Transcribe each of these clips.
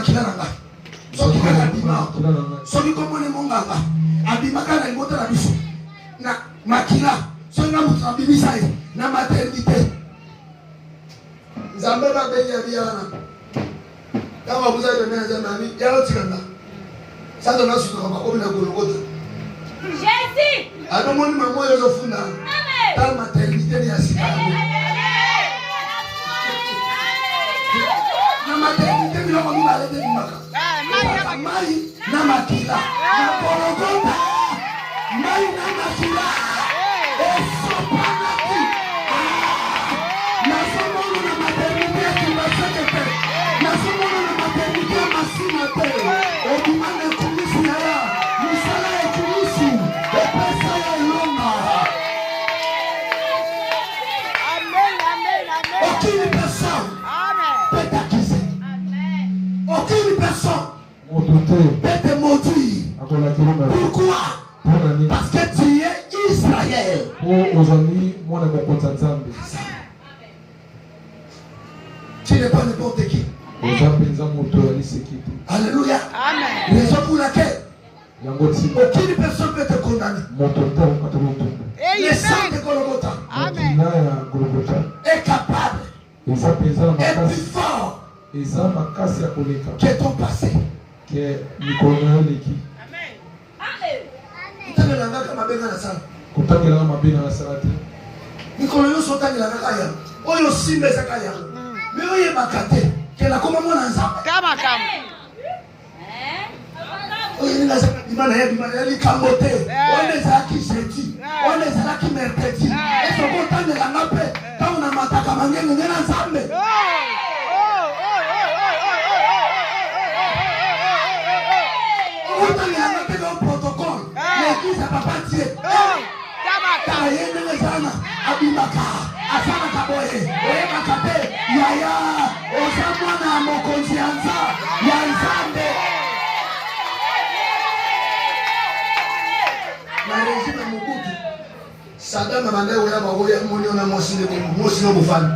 makila na ngai. Soki kaka bima. Soki komone monganga. Abimaka na libota na biso. Na makila. Soki na mutu na bimisa ye. Na maternité. Nzambe ba bengi ya biyana. Kama buza de mena zamani. Yalo tikanga. Sasa na suka kwa komi na Golgotha. Jésus. Adomoni mamo yo zofuna. Amen. Ta maternité ya sika. Na maternité bila kwa mimi alete bimaka. Mai na makila. Na Golgotha. Mai na makila. Esopanaki. Na somono na maternité qui va s'occuper. Na somono na maternité masinate. Odimane kumisi ya. Misala ya kumisi. Epesa ya ilonga. Amen, amen, amen. Aucune personne peut t'accuser. Aucune personne peut te maudire. Pourquoi? Parce que tu es Israël. Tu n'es pas n'importe qui. Alléluia. Amen. Raison pour laquelle aucune personne peut te condamner. Le sang de Golgotha Amen. est capable et plus fort que ton passé. Mikolo nyonso otangela kaka yango oyo simba ezaka yango me oyebaka te kela koma mwana nzambe Kama. oyo elingi azaka bima na ye bima na ye likambo te oyo ezalaki jeudi oyo ezalaki mercredi esoko otangelanga mpe ntango na mataka mangenge nge na nzambe otangelanga mpe kao protocole na eglise ya papa tie kaka ye ndenge ezana abimaka asalaka boye oyebaka te yaya oza mwana ya mokonzi ya nzambe na régime Mobutu Saddam abandai oya baoya moni ona mosi no bofani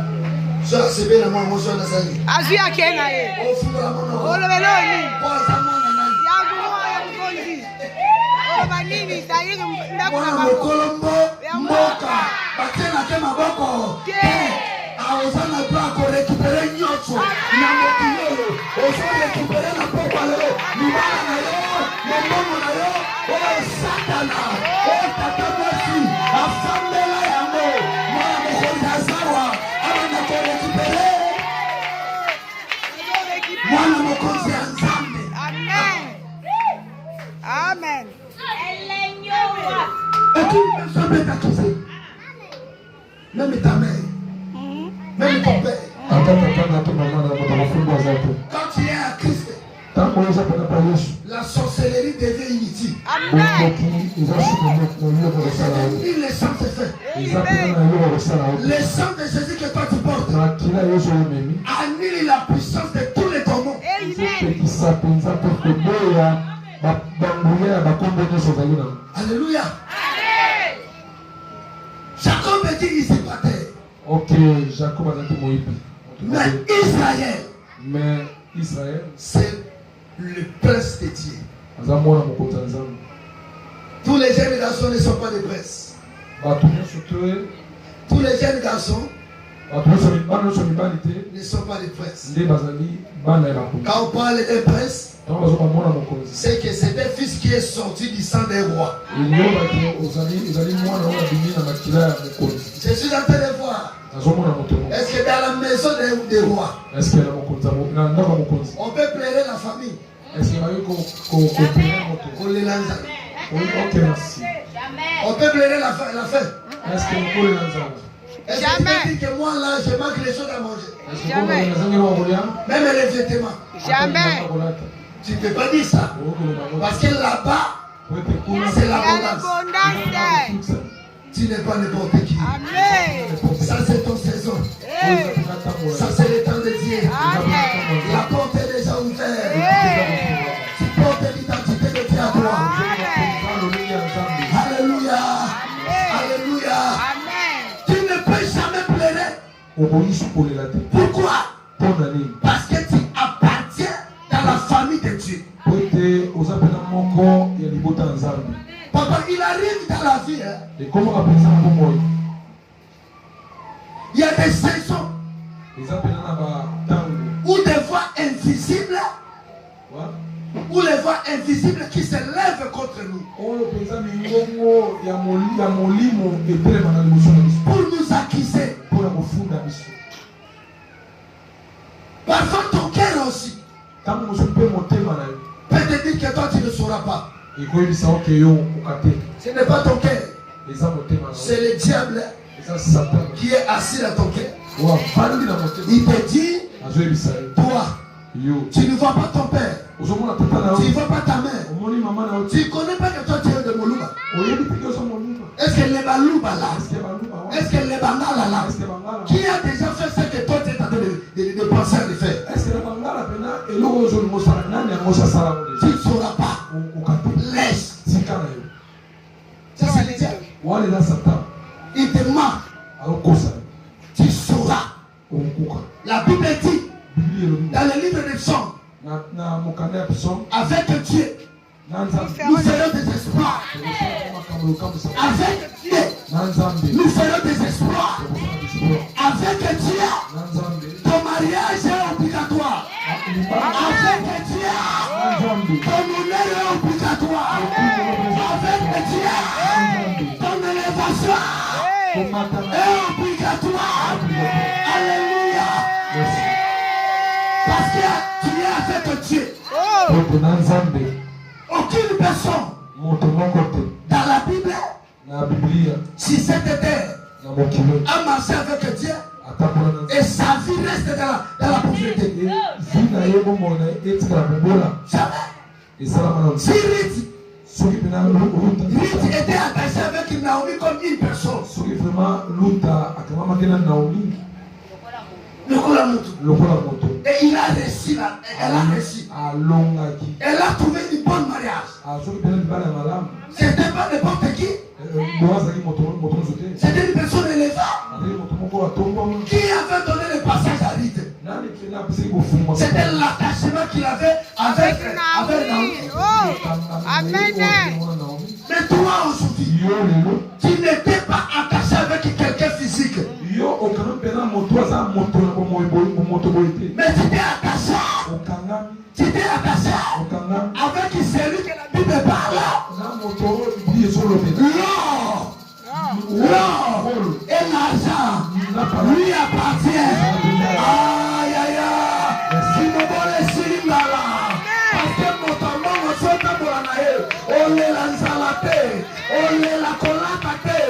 so asebe na mwana mosi ona sali Azu ya kenga ye. ofungola mwana Olobeloni. oza mwana nani Ya mkonzi. Oloba nini tayiri ndaku na mwana bako. mokolombo mboka batena ke maboko aoza na droit korekipere nyonso na mokili oyo ozorekipere na pokwa lelo libala na yo momomo na yo oyo satana oyo tata mwasi afambela yango mwana mokonzi azawa abanda korekipere mwana mokonzi ya nzambe. Amen. Amen. Aucune personne peut t'accuser. Même ta mère. Même ton père. Quand tu es à Christ, la sorcellerie devient inutile. Amen. Il le sang c'est fait. Le sang de Jésus que toi tu portes annule la puissance de tous les démons. Alléluia. Jacob dit ici par terre. Ok, Jacob a dit Mais Israël, c'est le prince de Dieu. Tous les jeunes garçons ne sont pas des princes. Tous les jeunes garçons ne sont pas des princes. Quand on parle d'un prince, c'est que c'est un fils qui est sorti du sang des rois. Je suis en train de voir. Est-ce que dans la maison des rois, on peut plairer la famille? On les lance. On peut plairer la fin. Est-ce que tu peux dire que moi là, je manque les choses à manger? Jamais. Même les vêtements. Jamais. Tu ne peux pas dire ça. Parce que là-bas, c'est l'abondance. Tu n'es pas n'importe qui. Amen. Ça, c'est ton saison. Ça, c'est le temps de Dieu. La porte est déjà ouverte. Tu portes l'identité de Dieu à toi. Alléluia. Alléluia. Tu ne peux jamais pleurer. Pourquoi? Parce que tu appartiens dans la famille Papa, il arrive dans la vie. Hein. Et comment on appelle ça un bon mot? Il y a des saisons où des voix invisibles, ou les voix invisibles qui se lèvent contre nous pour nous accuser. Parfois ton cœur aussi peut te dire que toi tu ne sauras pas. Ce n'est pas ton cœur, c'est le diable qui est assis dans ton cœur. Il te dit, toi, tu ne vois pas ton père, tu ne vois pas ta mère, tu ne connais pas que toi tu es de Moluba. Est-ce que les Balouba là, est-ce que les Bangala là, qui a déjà fait ce que toi tu es en train de penser à le faire? Tu ne sauras pas. Laisse. C'est le diable. Il te ment. Tu sauras. La Bible dit dans le livre des psaumes, avec Dieu nous ferons des exploits. Avec Dieu nous ferons des exploits. Avec Dieu ton mariage est obligatoire. Avec Dieu ton honneur est obligatoire. Avec Dieu ton élévation est obligatoire. Alléluia. Parce que tu es avec Dieu. Aucune personne dans la Bible, si cette terre a marché avec Dieu et sa vie reste dans la pauvreté. Jamais. Si Ruth était attaché avec Naomi comme une personne. Et il a réussi, elle a réussi. Elle a trouvé une bonne mariage. C'était pas n'importe qui. C'était une personne élevée qui avait donné le passage à Ruth. C'était l'attachement qu'il avait avec Naomi. Amen. Mais toi aujourd'hui, tu n'étais pas attaché avec quelqu'un physique. Mais tu t'es attaché. Tu t'es attaché avec celui que la Bible parle. L'or et l'argent lui appartient. Aïe aïe aïe. Si nous voulons Siringala, parce que notamment on souhaite on est la nzalate, on est la colapate.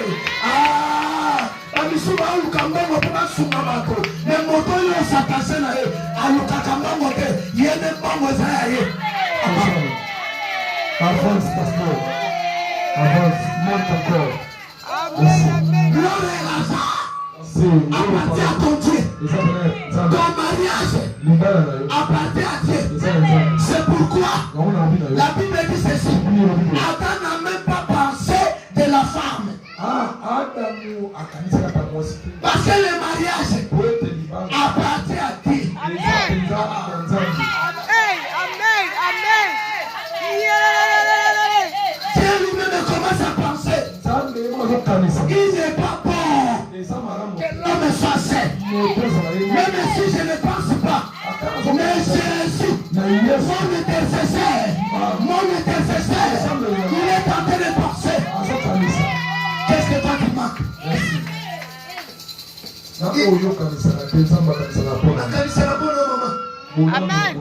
Ah, Amisuba ou Kambango pour Sumabato. Mais moto yo s'attache na eux. Aluka Kambango te, yene bango zaye. Avance, pasteur. Avance, monte encore. Gloire et l'argent appartient à ton Dieu. Ton mariage appartient à Dieu. C'est pourquoi la Bible dit ceci. Adam n'a même pas pensé de la femme. Parce que le mariage appartient à Dieu. Amen. Dieu lui-même commence à penser. Il n'est pas bon que l'homme soit seul. Même si je ne pense pas. Mais Jésus, mon intercesseur, il est en train de penser. Qu'est-ce que toi tu manques? Amen.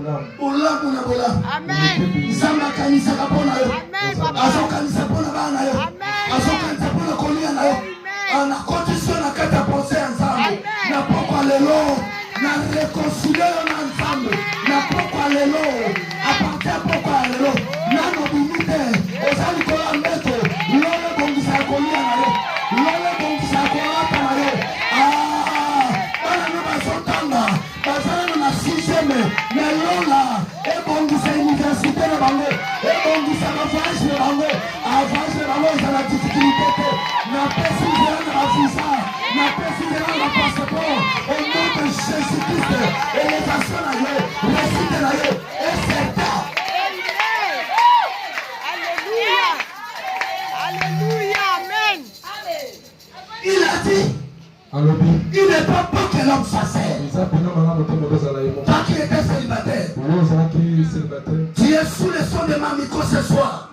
Tu es sous le son de ma micro ce soir.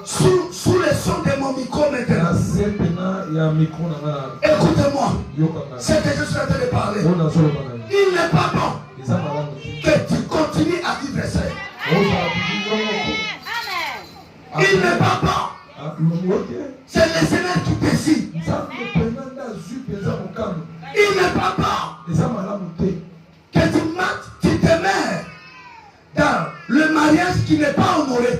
Sous le son de mon micro maintenant. Écoutez-moi. C'est que je suis en train de parler. Il n'est pas bon que tu continues à vivre seul. Il n'est pas bon. C'est le Seigneur qui décide. Il n'est pas bon que tu te mets dans le mariage qui n'est pas honoré.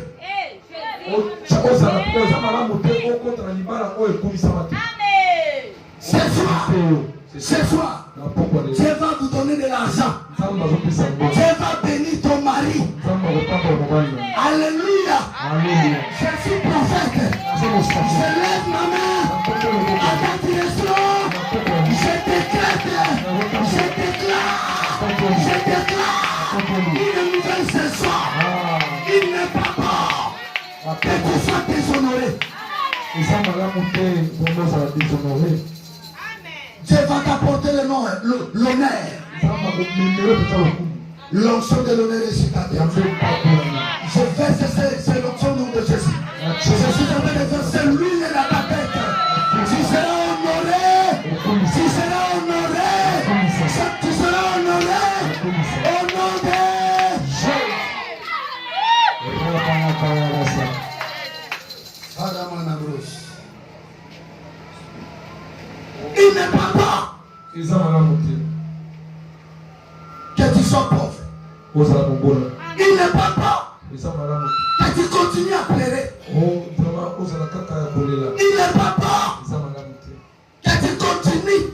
Ce soir, Dieu va vous donner de l'argent. Dieu va bénir ton mari. Alléluia. Je suis prophète. Je lève ma main à ta direction. Je déclare une nouvelle saison. Il n'est pas bon que tu sois déshonoré. Dieu va t'apporter l'honneur. L'onction de l'honneur est sur ta tête. Je verse c'est l'onction au nom de Jésus. Je suis en train de verser l'huile dans ta tête. Tu seras honoré. Tu seras honoré. Tu seras honoré. Au nom de Jésus. Il n'est pas bon que tu sois pauvre. Il n'est pas bon que tu continues à pleurer. Il n'est pas bon que tu continues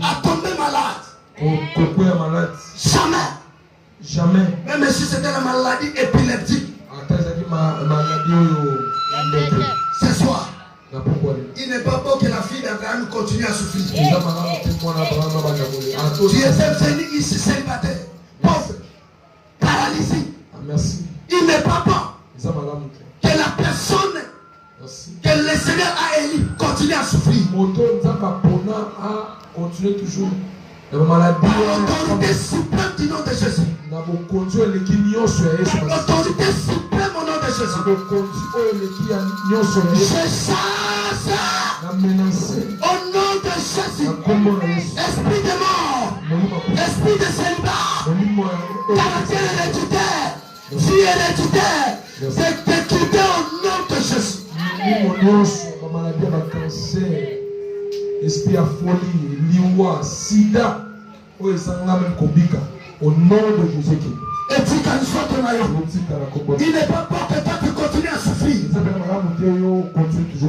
à tomber malade. Jamais. Même si c'était la maladie épileptique. Ce soir, il n'est pas bon que la fille d'Abraham continue à souffrir. Tu étais venu ici célibataire, pauvre, paralysé. Il n'est pas bon que la personne que le Seigneur a élu continue à souffrir. L'autorité suprême du nom de Jésus. L'autorité suprême au nom de Jésus. Je chasse au nom de Jésus. Esprit de mort, esprit de célibat, caractère héréditaire, vie héréditaire, c'est décrété au nom de Jésus. Esprit à folie, liwa, sida, au nom de Jésus-Christ. Et tu can soit ton aïeul. Il n'est pas bon que toi tu continues à souffrir.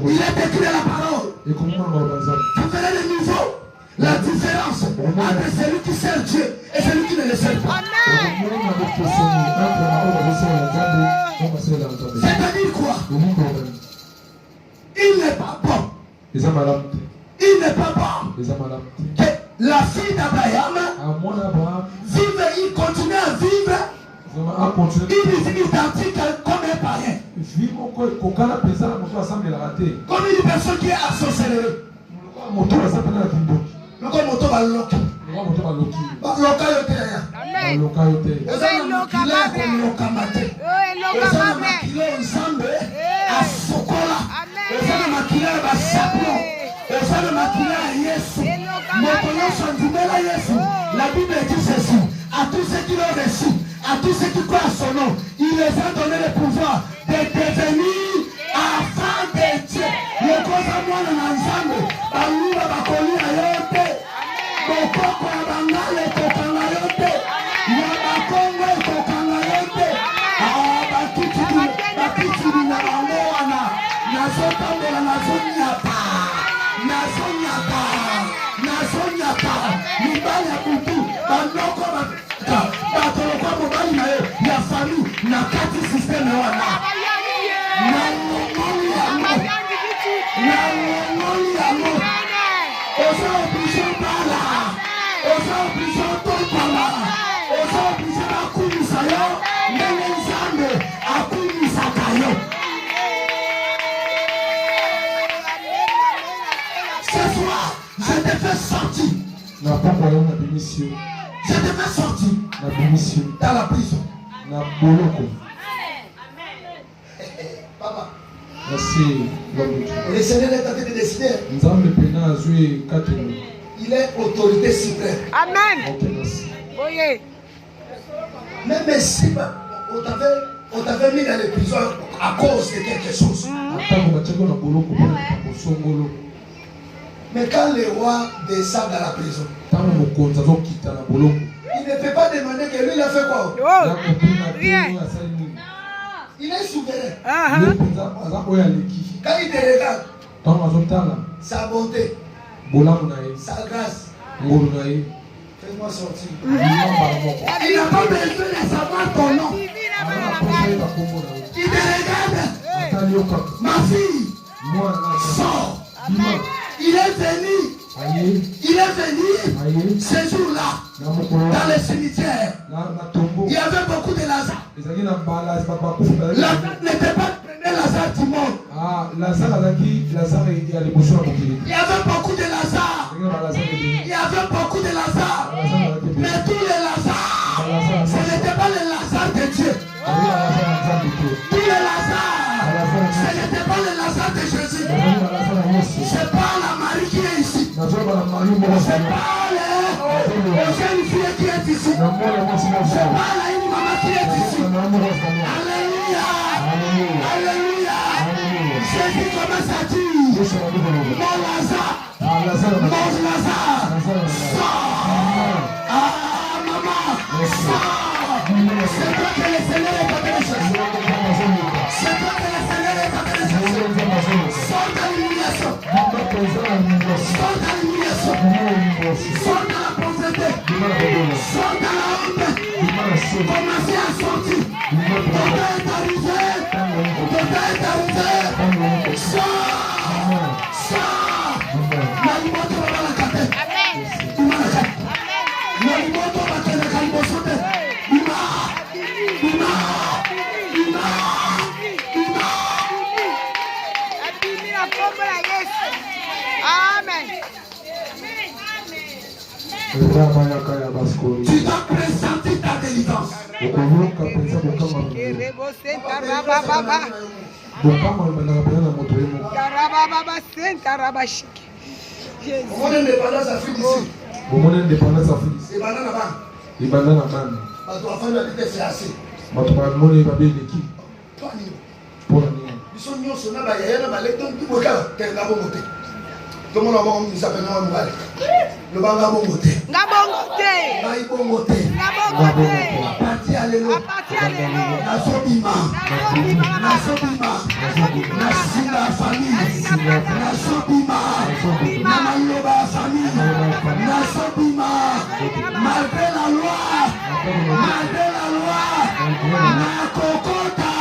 Il est écrit la parole. Tu verras le niveau, la différence entre celui qui sert Dieu et celui qui ne le sert pas. C'est-à-dire quoi? Il n'est pas bon. Il n'est pas bon que la fille d'Abraham vive, il continue à vivre une vie identique comme un païen. Comme une personne qui est assorcelée. La Bible dit ceci: à tous ceux qui l'ont reçu, à tous ceux qui croient à son nom, il les a donné le pouvoir de devenir enfants de Dieu. Le cosa mwana na nzambe baluba bakoli na yote bokoko ya bangale kokanga yote ya bakongo kokanga yote bakitili na bango wana nazotambola nazonyata mibali ya butu bandoko batolokwa mobali na ye ya fami na kati systeme wana na ngongoli yango oza oblige bala oza oblige topala oza oblige bakumisa yo ndenge nzambe akumisaka yo. Ce soir, je te fais sortir. Je te fais sortir. na démission dans la prison. na boloko. Papa, Merci l'homme de Dieu. le Seigneur est en train de décider. Nzambe pena azwi katelo. Il est autorité suprême. Amen. Ok, merci. Oye. Même si on t'avait mis dans les prisons à cause de quelque chose. Atango batiako na boloko mpona kosongolo. Mais quand le roi descend dans la prison, Ntango mokonzi azokita na boloko. il ne peut pas demander que lui il a fait quoi. Oh. Nakopena te Rien. oyo asali nini. Il est souverain. Ye mpenza aza oyo aleki. Quand il te regarde, Ntango azotala sa bonté, bolamu na ye, sa grâce, ngolu na ye, fais-moi sortir. liyambala moko. Il n'a pas besoin de savoir ton nom. Azana mposa yeba kombo na ye. Il te regarde. Atali yo kaka. Ma fille, Mwana na sors. bima Il est venu. aye Il est venu aye ce jour-là na mokolo dans le cimetière. na tombo Il y avait beaucoup de Lazare. ezalaki na bala bakufa Lazare n'était pas le premier Lazare du monde. lazare azalaki lazare ya liboso na mokili Il y avait beaucoup de Lazare. ezalaki na balazare ebele Il y avait beaucoup de Lazare. balazare azalaki ebele Mais tous les Lazare, ce n'était pas les Lazare de Dieu. azalaki na lazare ya nzambe te Tous les Lazare, ce n'était pas les Lazare de Jésus. ezalaki na lazare ya yesu C'est pas la Marie qui est ici. nazoba na mari moko C'est sana pas aux jeunes filles qui est ici. na mwana mwasi moko C'est sana pas la une maman qui est ici. na mama moko sana Alléluia. Alléluia. Alléluia. Alléluia. Jésus commence à dire, yesu alobi koloba mon Lazare, lazare mon Lazare. lazare Ah, maman, c'est toi que le Seigneur est en train de chercher. C'est toi que le Seigneur est en train de chercher. Sors dans l'humiliation. Sors dans l'humiliation. Sors dans la pauvreté. Sors dans la honte. Commencez à sortir. Tout est arrivé. Tout est arrivé. Sors. Sors. Nalimoto baba la kate. Ima la kate. Nalimoto bakene kalibosote. Ima. Ima. Ima. Ima. Adimina kombo la Yesu. Amen. Tu dois pressentir ta délivrance. Kerebo senta rababa. Karababa senta rabashiki. Jésus. Au moment d'indépendance Afrique ici, bomona indépendance afrique et banana bang, ebanda na bana bato bafandi babite c'est assez. bato bamoni babeleki Toi nini? mpona nini Biso nyonso na bayaya na balekto tubokala kenga bongo te. Tomona bongo misapena wa mobali. Lobanga bongo te. Ngabongo te. Ngai bongo te. Ngabongo te. Apati alelo. Apati alelo. Nasobima. Nasobima. Nasinga famille. Nasobima. Namaloba famille. Nasobima. Malgré la loi. Malgré la loi. Nakokota.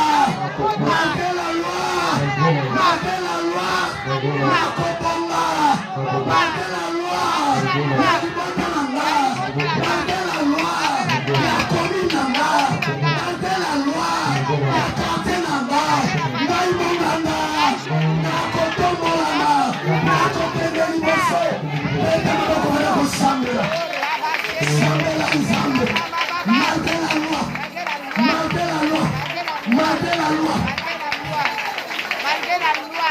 Malgré la loi. Malgré la loi. Nakobonga. Malgré la loi. Nakibota nanga. Malgré la loi. Nakomi nanga. Malgré la loi. Nakate nanga. Naimo nanga. Nakotomolanga. Nakopende liboso. Pete nakokomela kosambela. Sambela nzambe. Malgré la loi. Malgré la loi. Malgré la loi. Malgré la loi.